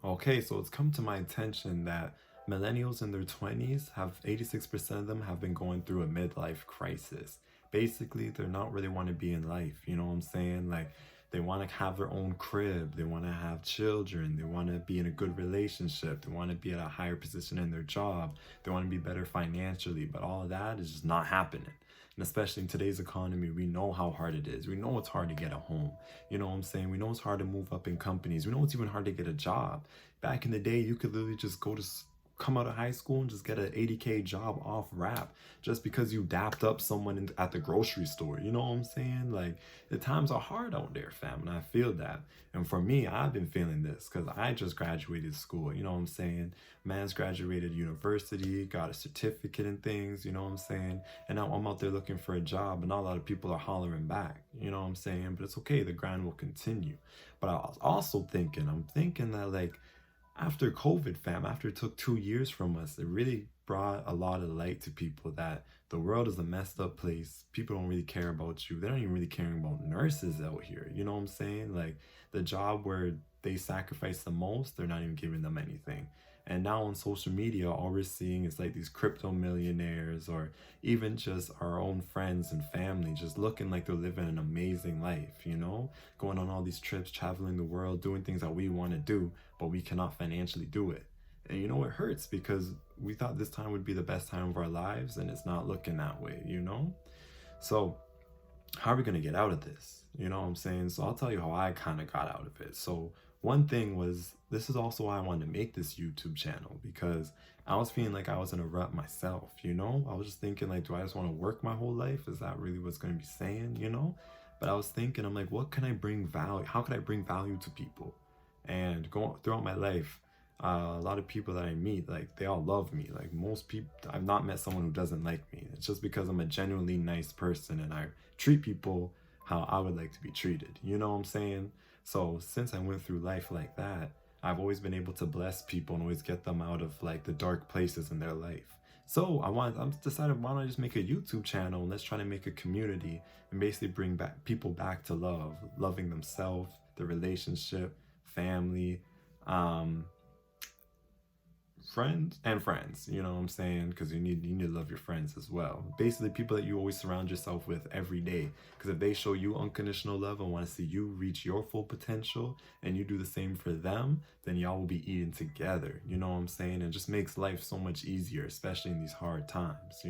Okay, so it's come to my attention that millennials in their 20s have 86% of them have been going through a midlife crisis. Basically, they're not where they want to be in life. You know what I'm saying? Like, they want to have their own crib, they want to have children, they want to be in a good relationship, they want to be at a higher position in their job, they want to be better financially, but all of that is just not happening. And especially in today's economy, we know how hard it is. We know it's hard to get a home. You know what I'm saying? We know it's hard to move up in companies. We know it's even hard to get a job. Back in the day, you could literally just come out of high school and just get an 80K job off rap just because you dapped up someone at the grocery store. You know what I'm saying? Like, the times are hard out there, fam, and I feel that. And for me, I've been feeling this because I just graduated school. You know what I'm saying? Man's graduated university, got a certificate and things. You know what I'm saying? And now I'm out there looking for a job, and not a lot of people are hollering back. You know what I'm saying? But it's okay. The grind will continue. But I was also I'm thinking that, like, after COVID, fam, after it took 2 years from us, it really brought a lot of light to people that the world is a messed up place. People don't really care about you. They're not even really caring about nurses out here. You know what I'm saying? Like, the job where they sacrifice the most, they're not even giving them anything. And now on social media, all we're seeing is like these crypto millionaires or even just our own friends and family just looking like they're living an amazing life, going on all these trips, traveling the world, doing things that we want to do, but we cannot financially do it. And it hurts because we thought this time would be the best time of our lives and it's not looking that way. So, how are we going to get out of this? You know what I'm saying? So, I'll tell you how I kind of got out of it. So, one thing was, this is also why I wanted to make this YouTube channel, because I was feeling like I was in a rut myself. I was just thinking, like, do I just want to work my whole life? Is that really what's going to be saying? But I was thinking, I'm like, what can I bring value? How can I bring value to people? And going throughout my life, a lot of people that I meet, like, they all love me. Like, most people, I've not met someone who doesn't like me. It's just because I'm a genuinely nice person and I treat people how I would like to be treated. You know what I'm saying? So since I went through life like that, I've always been able to bless people and always get them out of like the dark places in their life. So I'm decided, why don't I just make a YouTube channel and let's try to make a community and basically bring back people back to love, loving themselves, their relationship, family, um, friends, you know what I'm saying? Because you need to love your friends as well. Basically, people that you always surround yourself with every day. Because if they show you unconditional love and want to see you reach your full potential, and you do the same for them, then y'all will be eating together. You know what I'm saying? It just makes life so much easier, especially in these hard times.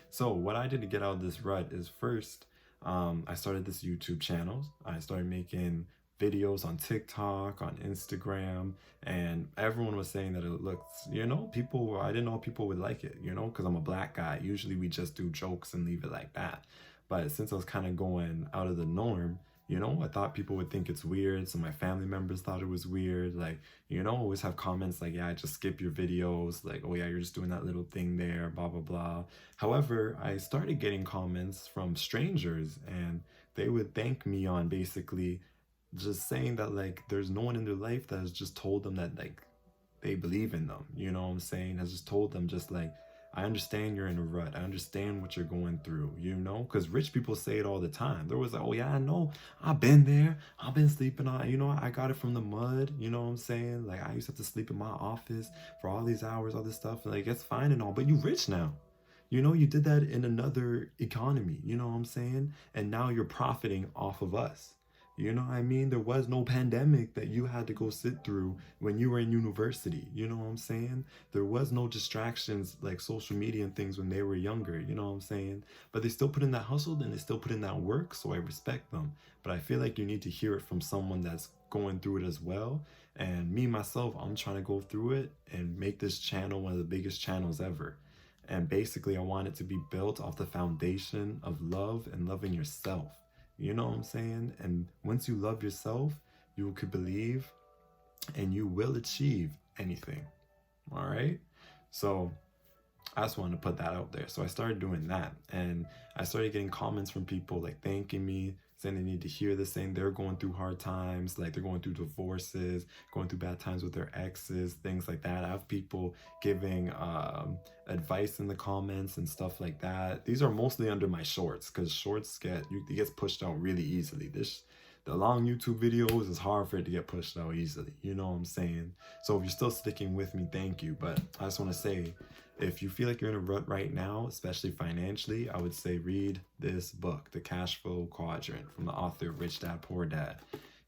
So what I did to get out of this rut is, first, I started this YouTube channel. I started making videos on TikTok, on Instagram, and everyone was saying that it looked, I didn't know people would like it, because I'm a black guy. Usually we just do jokes and leave it like that. But since I was kind of going out of the norm, I thought people would think it's weird. So my family members thought it was weird. Like, always have comments like, yeah, I just skip your videos. Like, oh yeah, you're just doing that little thing there, blah, blah, blah. However, I started getting comments from strangers and they would thank me on basically just saying that, like, there's no one in their life that has just told them that, like, they believe in them. You know what I'm saying? Has just told them, just like, I understand you're in a rut. I understand what you're going through, because rich people say it all the time. They're always like, oh yeah, I know, I've been there. I've been sleeping on, I got it from the mud. You know what I'm saying? Like, I used to have to sleep in my office for all these hours, all this stuff. Like, it's fine and all, but you rich now. You did that in another economy. You know what I'm saying? And now you're profiting off of us. You know what I mean? There was no pandemic that you had to go sit through when you were in university. You know what I'm saying? There was no distractions like social media and things when they were younger. You know what I'm saying? But they still put in that hustle and they still put in that work. So I respect them. But I feel like you need to hear it from someone that's going through it as well. And me, myself, I'm trying to go through it and make this channel one of the biggest channels ever. And basically, I want it to be built off the foundation of love and loving yourself. You know what I'm saying? And once you love yourself, you could believe and you will achieve anything. All right? So I just wanted to put that out there. So I started doing that. And I started getting comments from people like thanking me, saying they need to hear this, saying they're going through hard times, like they're going through divorces, going through bad times with their exes, things like that. I have people giving advice in the comments and stuff like that. These are mostly under my shorts because shorts it gets pushed out really easily. The long YouTube videos is hard for it to get pushed out easily. You know what I'm saying? So if you're still sticking with me, thank you. But I just want to say, if you feel like you're in a rut right now, especially financially, I would say read this book, The Cash Flow Quadrant, from the author Rich Dad Poor Dad.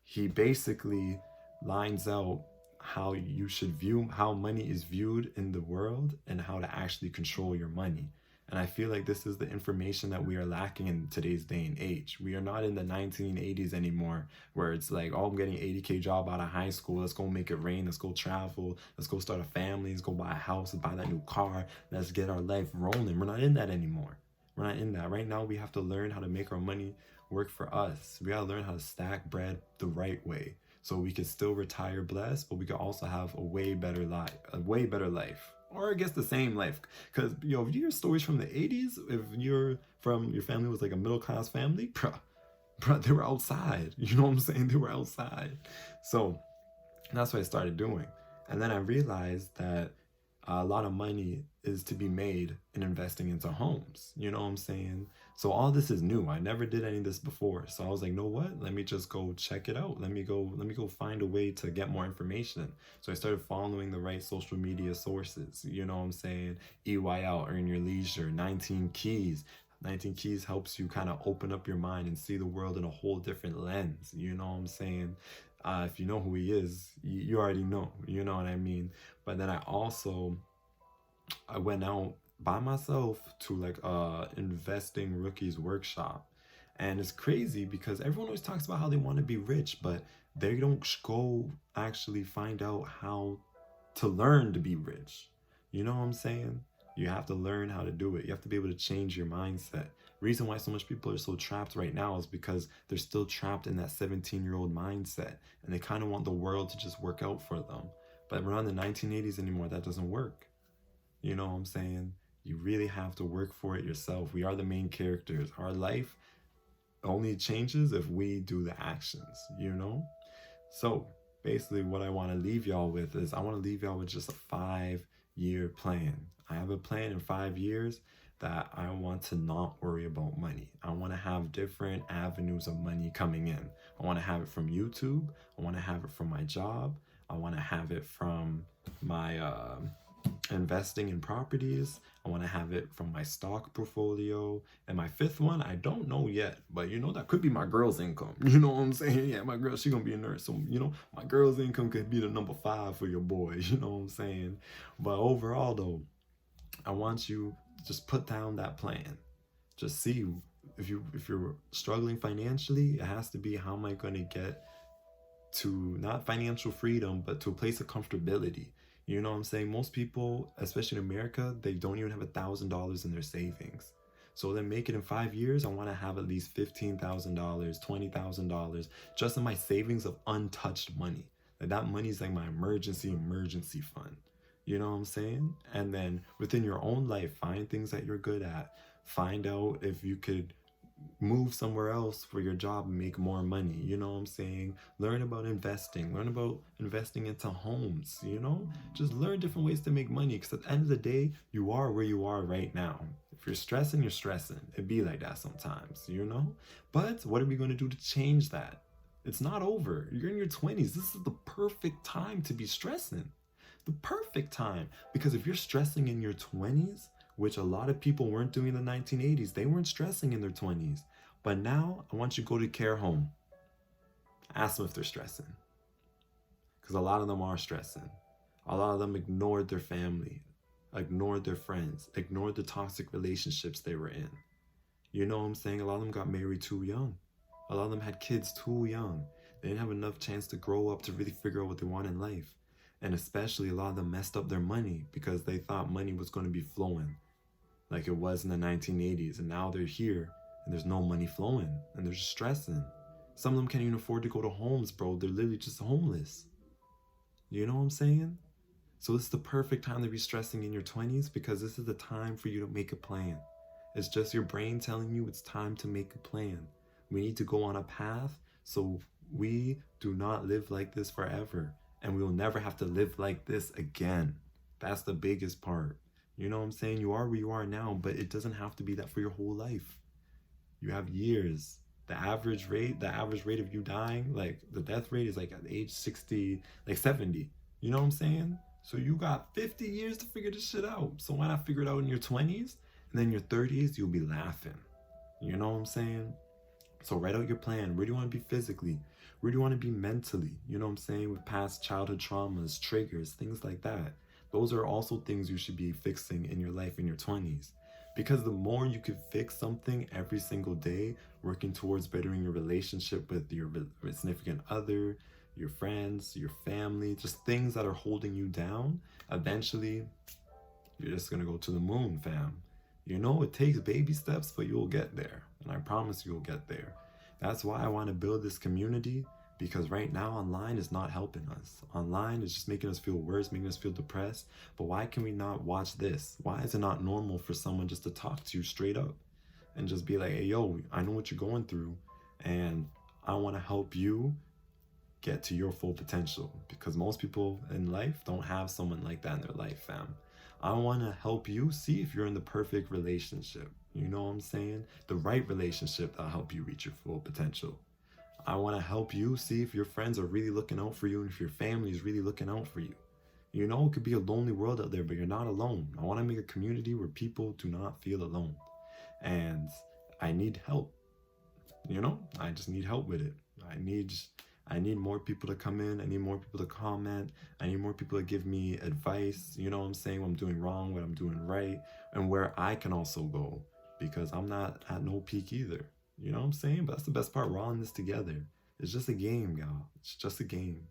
He basically lines out how you should view how money is viewed in the world and how to actually control your money. And I feel like this is the information that we are lacking in today's day and age. We are not in the 1980s anymore, where it's like, oh, I'm getting an 80K job out of high school. Let's go make it rain. Let's go travel. Let's go start a family. Let's go buy a house. Let's buy that new car. Let's get our life rolling. We're not in that anymore. We're not in that. Right now, we have to learn how to make our money work for us. We got to learn how to stack bread the right way, so we can still retire blessed, but we can also have a way better life, or I guess the same life. Because if you hear stories from the 80s, if you're from your family was like a middle class family, bruh, they were outside. You know what I'm saying? They were outside. So that's what I started doing, and then I realized that a lot of money is to be made in investing into homes. You know what I'm saying? So all this is new. I never did any of this before. So I was like, know what? Let me just go check it out. Let me go find a way to get more information. So I started following the right social media sources. You know what I'm saying? EYL, Earn Your Leisure, 19 Keys. 19 Keys helps you kind of open up your mind and see the world in a whole different lens. You know what I'm saying? If you know who he is, you already know. You know what I mean? But then I went out by myself to like investing rookies workshop, and it's crazy because everyone always talks about how they want to be rich, but they don't go actually find out how to learn to be rich. You know what I'm saying? You have to learn how to do it. You have to be able to change your mindset. Reason why so much people are so trapped right now is because they're still trapped in that 17-year-old mindset, and they kind of want the world to just work out for them. But we're not in the 1980s anymore. That doesn't work. You know what I'm saying? You really have to work for it yourself. We are the main characters. Our life only changes if we do the actions, you know? So basically what I want to leave y'all with is I want to leave y'all with just a 5-year plan. I have a plan in 5 years that I want to not worry about money. I want to have different avenues of money coming in. I want to have it from YouTube. I want to have it from my job. I want to have it from my investing in properties. I want to have it from my stock portfolio. And my 5th one, I don't know yet, but that could be my girl's income. You know what I'm saying? Yeah, my girl, she gonna be a nurse. So, my girl's income could be the number 5 for your boy. You know what I'm saying? But overall though, I want you to just put down that plan. Just see if you're struggling financially, it has to be, how am I gonna get to not financial freedom, but to a place of comfortability. You know what I'm saying? Most people, especially in America, they don't even have $1,000 in their savings. So then make it in 5 years, I want to have at least $15,000, $20,000 just in my savings of untouched money. Like that money is like my emergency fund. You know what I'm saying? And then within your own life, find things that you're good at. Find out if you could move somewhere else for your job and make more money. You know what I'm saying? Learn about investing. Learn about investing into homes. Just learn different ways to make money, because at the end of the day, you are where you are right now. If you're stressing, you're stressing. It be like that sometimes, But what are we going to do to change that? It's not over. You're in your 20s. This is the perfect time to be stressing. The perfect time. Because if you're stressing in your 20s, which a lot of people weren't doing in the 1980s. They weren't stressing in their 20s. But now, I want you to go to care home. Ask them if they're stressing. Because a lot of them are stressing. A lot of them ignored their family, ignored their friends, ignored the toxic relationships they were in. You know what I'm saying? A lot of them got married too young. A lot of them had kids too young. They didn't have enough chance to grow up to really figure out what they want in life. And especially, a lot of them messed up their money because they thought money was going to be flowing like it was in the 1980s, and now they're here and there's no money flowing and they're just stressing. Some of them can't even afford to go to homes, bro. They're literally just homeless. You know what I'm saying? So this is the perfect time to be stressing in your 20s, because this is the time for you to make a plan. It's just your brain telling you it's time to make a plan. We need to go on a path so we do not live like this forever, and we will never have to live like this again. That's the biggest part. You know what I'm saying? You are where you are now, but it doesn't have to be that for your whole life. You have years. The average rate of you dying, like the death rate is like at age 60, like 70. You know what I'm saying? So you got 50 years to figure this shit out. So why not figure it out in your 20s? And then your 30s, you'll be laughing. You know what I'm saying? So write out your plan. Where do you want to be physically? Where do you want to be mentally? You know what I'm saying? With past childhood traumas, triggers, things like that. Those are also things you should be fixing in your life in your 20s. Because the more you can fix something every single day, working towards bettering your relationship with your significant other, your friends, your family, just things that are holding you down, eventually you're just gonna go to the moon, fam. You know, it takes baby steps, but you'll get there. And I promise you'll get there. That's why I want to build this community, because right now online is not helping us. Online is just making us feel worse, making us feel depressed. But why can we not watch this? Why is it not normal for someone just to talk to you straight up and just be like, hey, yo, I know what you're going through, and I want to help you get to your full potential, because most people in life don't have someone like that in their life, fam. I want to help you see if you're in the perfect relationship. You know what I'm saying? The right relationship that'll help you reach your full potential. I want to help you see if your friends are really looking out for you and if your family is really looking out for you. You know, it could be a lonely world out there, but you're not alone. I want to make a community where people do not feel alone. And I need help. You know, I just need help with it. I need more people to come in. I need more people to comment. I need more people to give me advice. You know what I'm saying? What I'm doing wrong, what I'm doing right, and where I can also go, because I'm not at no peak either. You know what I'm saying? But that's the best part. We're all in this together. It's just a game, y'all. It's just a game.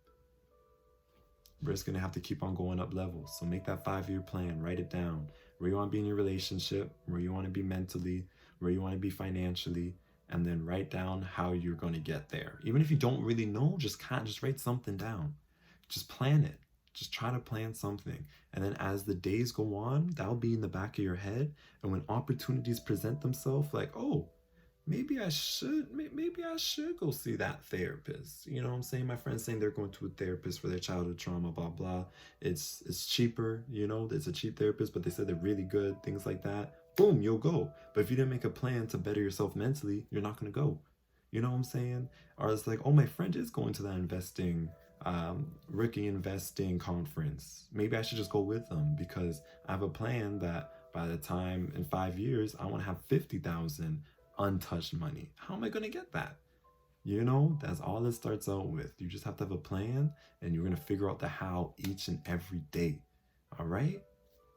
We're just gonna have to keep on going up levels. So make that 5-year plan. Write it down. Where you want to be in your relationship, where you want to be mentally, where you want to be financially, and then write down how you're going to get there. Even if you don't really know, just write something down. Just plan it. Just try to plan something. And then as the days go on, that'll be in the back of your head. And when opportunities present themselves, like, oh, maybe I should go see that therapist. You know what I'm saying? My friends saying they're going to a therapist for their childhood trauma, blah, blah. It's cheaper, you know, it's a cheap therapist, but they said they're really good, things like that. Boom, you'll go. But if you didn't make a plan to better yourself mentally, you're not going to go. You know what I'm saying? Or it's like, oh, my friend is going to that rookie investing conference. Maybe I should just go with them, because I have a plan that by the time in 5 years, I want to have 50,000 untouched money. How am I going to get that? You know, that's all it starts out with. You just have to have a plan, and you're going to figure out the how each and every day. All right?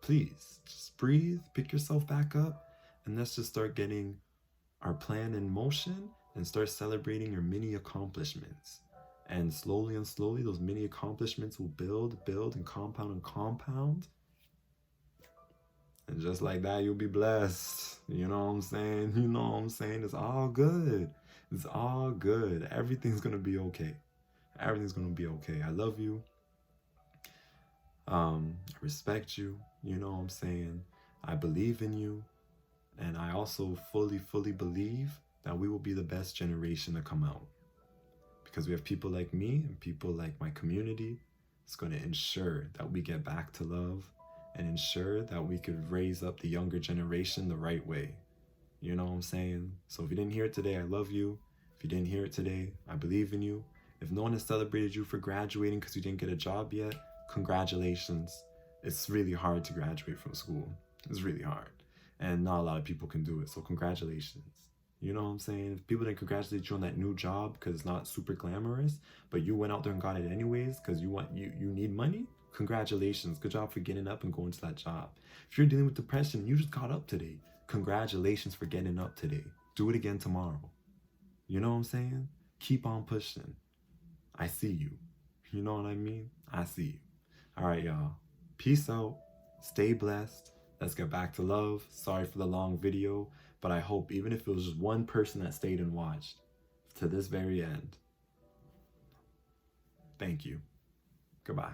Please just breathe, pick yourself back up, and let's just start getting our plan in motion and start celebrating your mini accomplishments. And slowly, those mini accomplishments will build, and compound. And just like that, you'll be blessed. You know what I'm saying? You know what I'm saying? It's all good. It's all good. Everything's going to be okay. Everything's going to be okay. I love you. I respect you. You know what I'm saying? I believe in you. And I also fully believe that we will be the best generation to come out. Because we have people like me and people like my community. It's going to ensure that we get back to love, and ensure that we could raise up the younger generation the right way. You know what I'm saying? So if you didn't hear it today, I love you. If you didn't hear it today, I believe in you. If no one has celebrated you for graduating because you didn't get a job yet, congratulations. It's really hard to graduate from school. It's really hard. And not a lot of people can do it. So congratulations. You know what I'm saying? If people didn't congratulate you on that new job because it's not super glamorous, but you went out there and got it anyways because you need money, congratulations. Good job for getting up and going to that job. If you're dealing with depression, you just got up today. Congratulations for getting up today. Do it again tomorrow. You know what I'm saying? Keep on pushing. I see you. You know what I mean? I see you. All right, y'all. Peace out. Stay blessed. Let's get back to love. Sorry for the long video, but I hope even if it was just one person that stayed and watched to this very end, thank you. Goodbye.